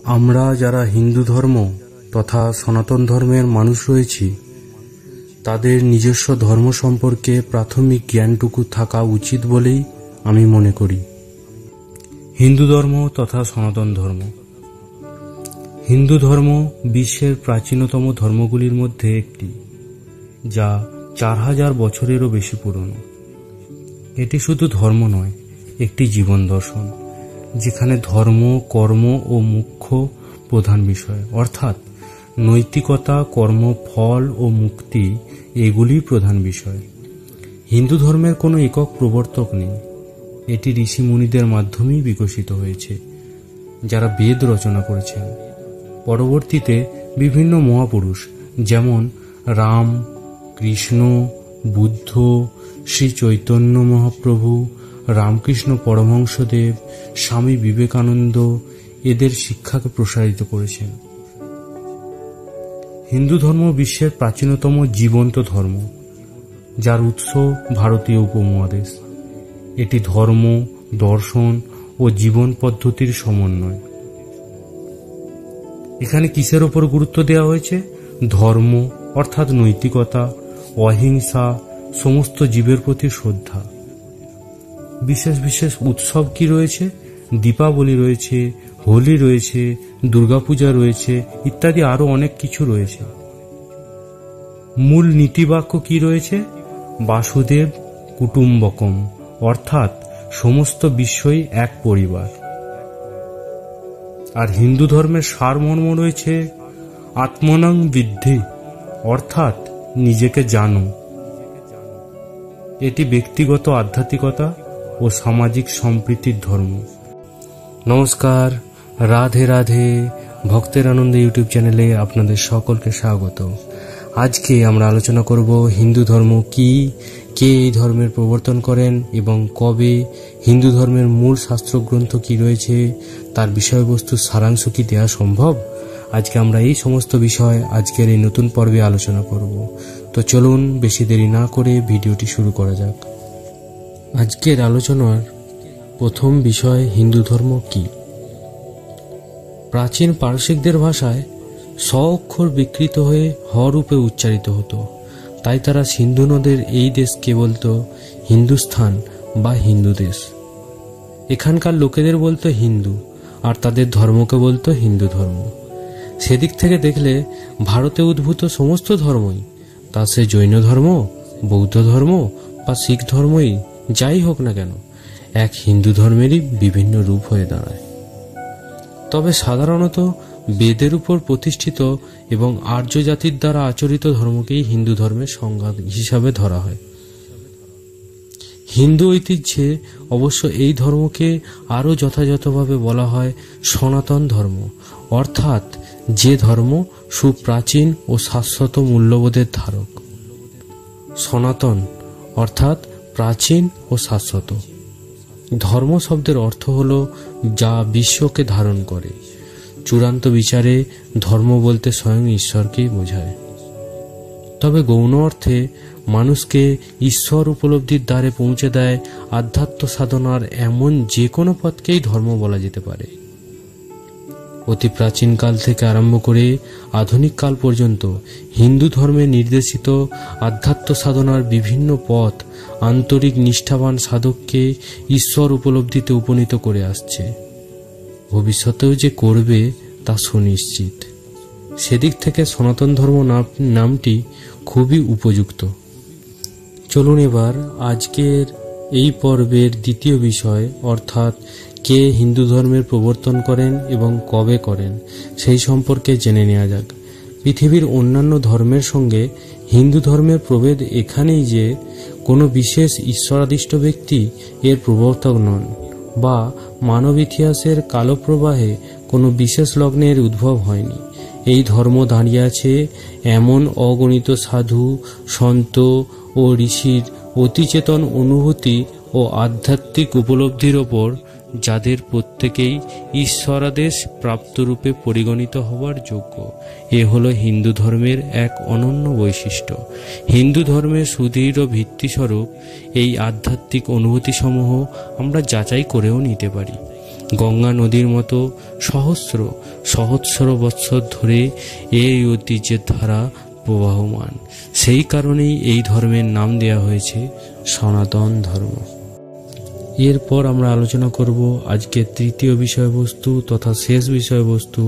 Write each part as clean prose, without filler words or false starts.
আমরা যারা হিন্দু ধর্ম তথা সনাতন ধর্মের মানুষ রয়েছি, তাদের নিজস্ব ধর্ম সম্পর্কে প্রাথমিক জ্ঞানটুকু থাকা উচিত বলেই আমি মনে করি। হিন্দু ধর্ম তথা সনাতন ধর্ম। হিন্দু ধর্ম বিশ্বের প্রাচীনতম ধর্মগুলির মধ্যে একটি, যা 4000 বছরেরও বেশি পুরনো। এটি শুধু ধর্ম নয়, একটি জীবন দর্শন, যেখানে ধর্ম, কর্ম ও মুখ্য প্রধান বিষয়, অর্থাৎ নৈতিকতা, কর্ম, ফল ও মুক্তি এগুলি প্রধান বিষয়। হিন্দু ধর্মের কোনো একক প্রবর্তক নেই। এটি ঋষি মুনিদের মাধ্যমেই বিকশিত হয়েছে, যারা বেদ রচনা করেছেন। পরবর্তীতে বিভিন্ন মহাপুরুষ যেমন রাম, কৃষ্ণ, বুদ্ধ, শ্রী চৈতন্য মহাপ্রভু, রামকৃষ্ণ পরমহংসদেব, স্বামী বিবেকানন্দ এদের শিক্ষাকে প্রসারিত করেছেন। হিন্দু ধর্ম বিশ্বের প্রাচীনতম জীবন্ত ধর্ম, যার উৎস ভারতীয় উপমহাদেশ। এটি ধর্ম, দর্শন ও জীবন পদ্ধতির সমন্বয়। এখানে কিসের ওপর গুরুত্ব দেওয়া হয়েছে? ধর্ম অর্থাৎ নৈতিকতা, অহিংসা, সমস্ত জীবের প্রতি শ্রদ্ধা। বিশেষ বিশেষ উৎসব কি রয়েছে? দীপাবলি রয়েছে, হোলি রয়েছে, দুর্গাপূজা রয়েছে, ইত্যাদি আরো অনেক কিছু রয়েছে। মূল নীতিবাক্য কি রয়েছে? বাসুদেব কুটুম্বকম, অর্থাৎ সমস্ত বিশ্বই এক পরিবার। আর হিন্দু ধর্মের সারমর্ম রয়েছে আত্মনাং বিদ্ধি, অর্থাৎ নিজেকে জানো। এটি ব্যক্তিগত আধ্যাত্মিকতা ও সামাজিক সম্প্রীতির ধর্ম। নমস্কার, রাধে রাধে। ভক্তের আনন্দ ইউটিউব চ্যানেলে আপনাদের সকলকে স্বাগত। আজকে আমরা আলোচনা করব হিন্দু ধর্ম কি, কে এই ধর্মের প্রবর্তন করেন এবং কবে, হিন্দু ধর্মের মূল শাস্ত্রগ্রন্থ কি রয়েছে, তার বিষয়বস্তুর সারাংশ কি দেওয়া সম্ভব। আজকে আমরা এই সমস্ত বিষয় আজকের এই নতুন পর্বে আলোচনা করব। তো চলুন বেশি দেরি না করে ভিডিওটি শুরু করা যাক। আজকের আলোচনার প্রথম বিষয় হিন্দু ধর্ম কি। প্রাচীন পারসিকদের ভাষায় স অক্ষর বিকৃত হয়ে হ রূপে উচ্চারিত হতো, তাই তারা সিন্ধু নদের এই দেশকে বলতো হিন্দুস্থান বা হিন্দু দেশ। এখানকার লোকেদের বলতো হিন্দু, আর তাদের ধর্মকে বলতো হিন্দু ধর্ম। সেদিক থেকে দেখলে ভারতে উদ্ভূত সমস্ত ধর্মই, তা সে জৈন ধর্ম, বৌদ্ধ ধর্ম বা শিখ ধর্মই যাই হোক না কেন, এক হিন্দু ধর্মেরই বিভিন্ন রূপ হয়ে দাঁড়ায়। তবে সাধারণত বেদের উপর প্রতিষ্ঠিত এবং আর্য জাতির দ্বারা আচরিত ধর্মকেই হিন্দু ধর্মের সংজ্ঞা হিসাবে ধরা হয়। হিন্দু ঐতিহ্যে অবশ্য এই ধর্মকে আরও যথাযথভাবে বলা হয় সনাতন ধর্ম, অর্থাৎ যে ধর্ম সুপ্রাচীন ও শাশ্বত মূল্যবোধের ধারক। সনাতন অর্থাৎ প্রাচীন ও শাশ্বত। ধর্ম শব্দের অর্থ হল যা বিশ্বকে ধারণ করে। চূড়ান্ত বিচারে ধর্ম বলতে স্বয়ং ঈশ্বরকেই বোঝায়। তবে গৌণ অর্থে মানুষকে ঈশ্বর উপলব্ধির দ্বারে পৌঁছে দেয় আধ্যাত্ম সাধনার এমন যে কোনো পথকেই ধর্ম বলা যেতে পারে। অতি প্রাচীন কাল থেকে আরম্ভ করে আধুনিক কাল পর্যন্ত হিন্দু ধর্মে নির্দেশিত আধ্যাত্ম সাধনার বিভিন্ন পথ আন্তরিক নিষ্ঠাবান সাধককে ঈশ্বর উপলব্ধিতে উপনীত করে আসছে। ভবিষ্যতেও যে করবে তা সুনিশ্চিত। সেদিক থেকে সনাতন ধর্ম নামটি খুবই উপযুক্ত। চলুন এবার আজকের এই পর্বের দ্বিতীয় বিষয়, অর্থাৎ কে হিন্দু ধর্মের প্রবর্তন করেন এবং কবে করেন, সেই সম্পর্কে জেনে নেওয়া যাক। পৃথিবীর অন্যান্য ধর্মের সঙ্গে হিন্দু ধর্মের প্রভেদ এখানেই যে কোনো বিশেষ ঈশ্বরাদিষ্ট ব্যক্তি এর প্রবর্তক নন, বা মানব ইতিহাসের কালপ্রবাহে কোনো বিশেষ লগ্নের উদ্ভব হয়নি। এই ধর্ম দাঁড়িয়ে আছে এমন অগণিত সাধু, সন্ত ও ঋষির অতিচেতন অনুভূতি ও আধ্যাত্মিক উপলব্ধির ওপর, যাদের প্রত্যেকেই ঈশ্বরাদেশ প্রাপ্তরূপে পরিগণিত হবার যোগ্য। এ হলো হিন্দু ধর্মের এক অনন্য বৈশিষ্ট্য। হিন্দু ধর্মের সুদৃঢ় ভিত্তিস্বরূপ এই আধ্যাত্মিক অনুভূতিসমূহ আমরা যাচাই করেও নিতে পারি। গঙ্গা নদীর মতো সহস্র সহস্র বৎসর ধরে এই ঐতিহ্যের ধারা প্রবাহমান। সেই কারণেই এই ধর্মের নাম দেওয়া হয়েছে সনাতন ধর্ম। এরপর আমরা আলোচনা করব আজকের তৃতীয় বিষয়বস্তু তথা শেষ বিষয়বস্তু,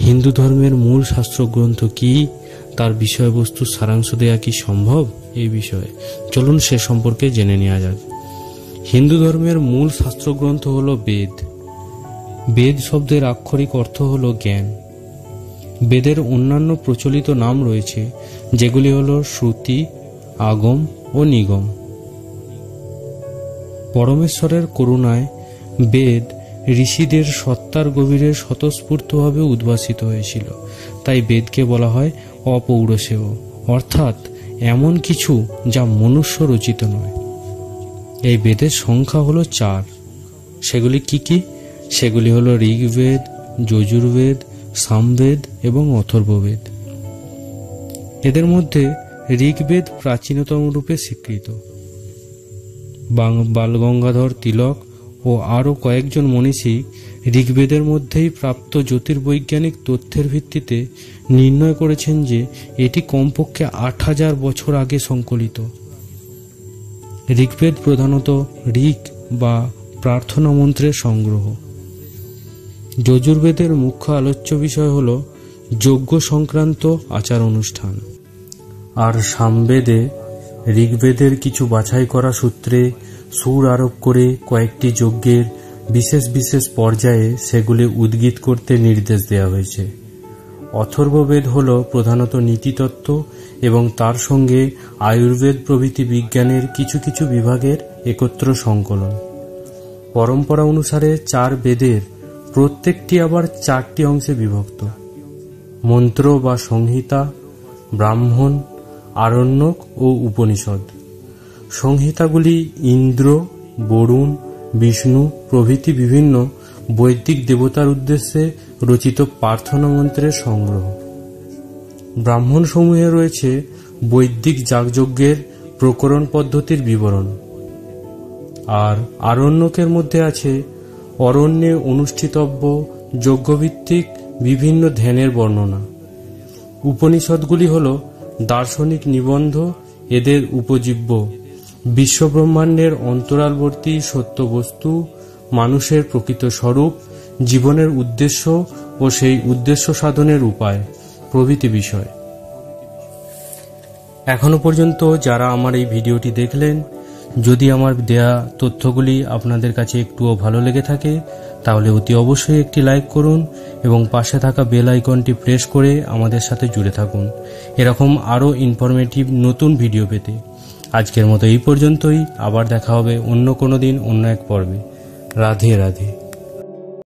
হিন্দু ধর্মের মূল শাস্ত্রগ্রন্থ কি, তার বিষয়বস্তু সারাংশ দেওয়া কি সম্ভব এই বিষয়ে। চলুন সে সম্পর্কে জেনে নেওয়া যাক। হিন্দু ধর্মের মূল শাস্ত্রগ্রন্থ হল বেদ। বেদ শব্দের আক্ষরিক অর্থ হল জ্ঞান। বেদের অন্যান্য প্রচলিত নাম রয়েছে, যেগুলি হল শ্রুতি, আগম ও নিগম। পরমেশ্বরের করুণায় বেদ ঋষিদের সত্তার গভীরে স্বতঃস্ফূর্তভাবে উদ্ভাসিত হয়েছিল, তাই বেদকে বলা হয় অপৌরসেয়, অর্থাৎ এমন কিছু যা মনুষ্য রচিত নয়। এই বেদের সংখ্যা হলো 4। সেগুলি কি কি? সেগুলি হলো ঋগ্বেদ, যজুর্বেদ, সামবেদ এবং অথর্ববেদ। এদের মধ্যে ঋগ্বেদ প্রাচীনতম রূপে স্বীকৃত। বালগঙ্গাধর তিলক ও আরও কয়েকজন মনীষী ঋগ্বেদের মধ্যেই প্রাপ্ত জ্যোতির্বৈজ্ঞানিক তথ্যের ভিত্তিতে নির্ণয় করেছেন যে এটি কমপক্ষে 8000 বছর আগে সংকলিত। ঋগ্বেদ প্রধানত ঋক বা প্রার্থনা মন্ত্রের সংগ্রহ। যজুর্বেদের মুখ্য আলোচ্য বিষয় হল যজ্ঞ সংক্রান্ত আচার অনুষ্ঠান। আর সামবেদে ঋগ্বেদের কিছু বাছাই করা সূত্রে সুর আরোপ করে কয়েকটি যজ্ঞের বিশেষ বিশেষ পর্যায়ে সেগুলি উদ্গীত করতে নির্দেশ দেওয়া হয়েছে। অথর্ববেদ হল প্রধানত নীতিতত্ত্ব এবং তার সঙ্গে আয়ুর্বেদ প্রভৃতি বিজ্ঞানের কিছু কিছু বিভাগের একত্র সংকলন। পরম্পরা অনুসারে 4 বেদের প্রত্যেকটি আবার 4টি অংশে বিভক্ত: মন্ত্র বা সংহিতা, ব্রাহ্মণ, আরণ্যক ও উপনিষদ। সংহিতাগুলি ইন্দ্র, বরুণ, বিষ্ণু প্রভৃতি বিভিন্ন বৈদিক দেবতার উদ্দেশ্যে রচিত প্রার্থনা মন্ত্রের সংগ্রহ। ব্রাহ্মণ সমূহে রয়েছে বৈদিক যাগযজ্ঞের প্রকরণ পদ্ধতির বিবরণ। আর আরণ্যকের মধ্যে আছে অরণ্যে অনুষ্ঠিতব্য যজ্ঞভিত্তিক বিভিন্ন ধ্যানের বর্ণনা। উপনিষদগুলি হল দার্শনিক নিবন্ধ, এদের উপজীব্য বিশ্বব্রহ্মাণ্ডের অন্তরালবর্তী সত্য বস্তু, মানুষের প্রকৃত স্বরূপ, জীবনের উদ্দেশ্য ও সেই উদ্দেশ্য সাধনের উপায় প্রভৃতি বিষয়। এখনো পর্যন্ত যারা আমার এই ভিডিওটি দেখলেন, যদি আমার দেয়া তথ্যগুলি আপনাদের কাছে একটুও ভালো লেগে থাকে তাহলে অতি অবশ্যই একটি লাইক করুন এবং পাশে থাকা বেল আইকনটি প্রেস করে আমাদের সাথে জুড়ে থাকুন এরকম আরও ইনফরমেটিভ নতুন ভিডিও পেতে। আজকের মতো এই পর্যন্তই। আবার দেখা হবে অন্য কোনো দিন অন্য এক পর্বে। রাধে রাধে।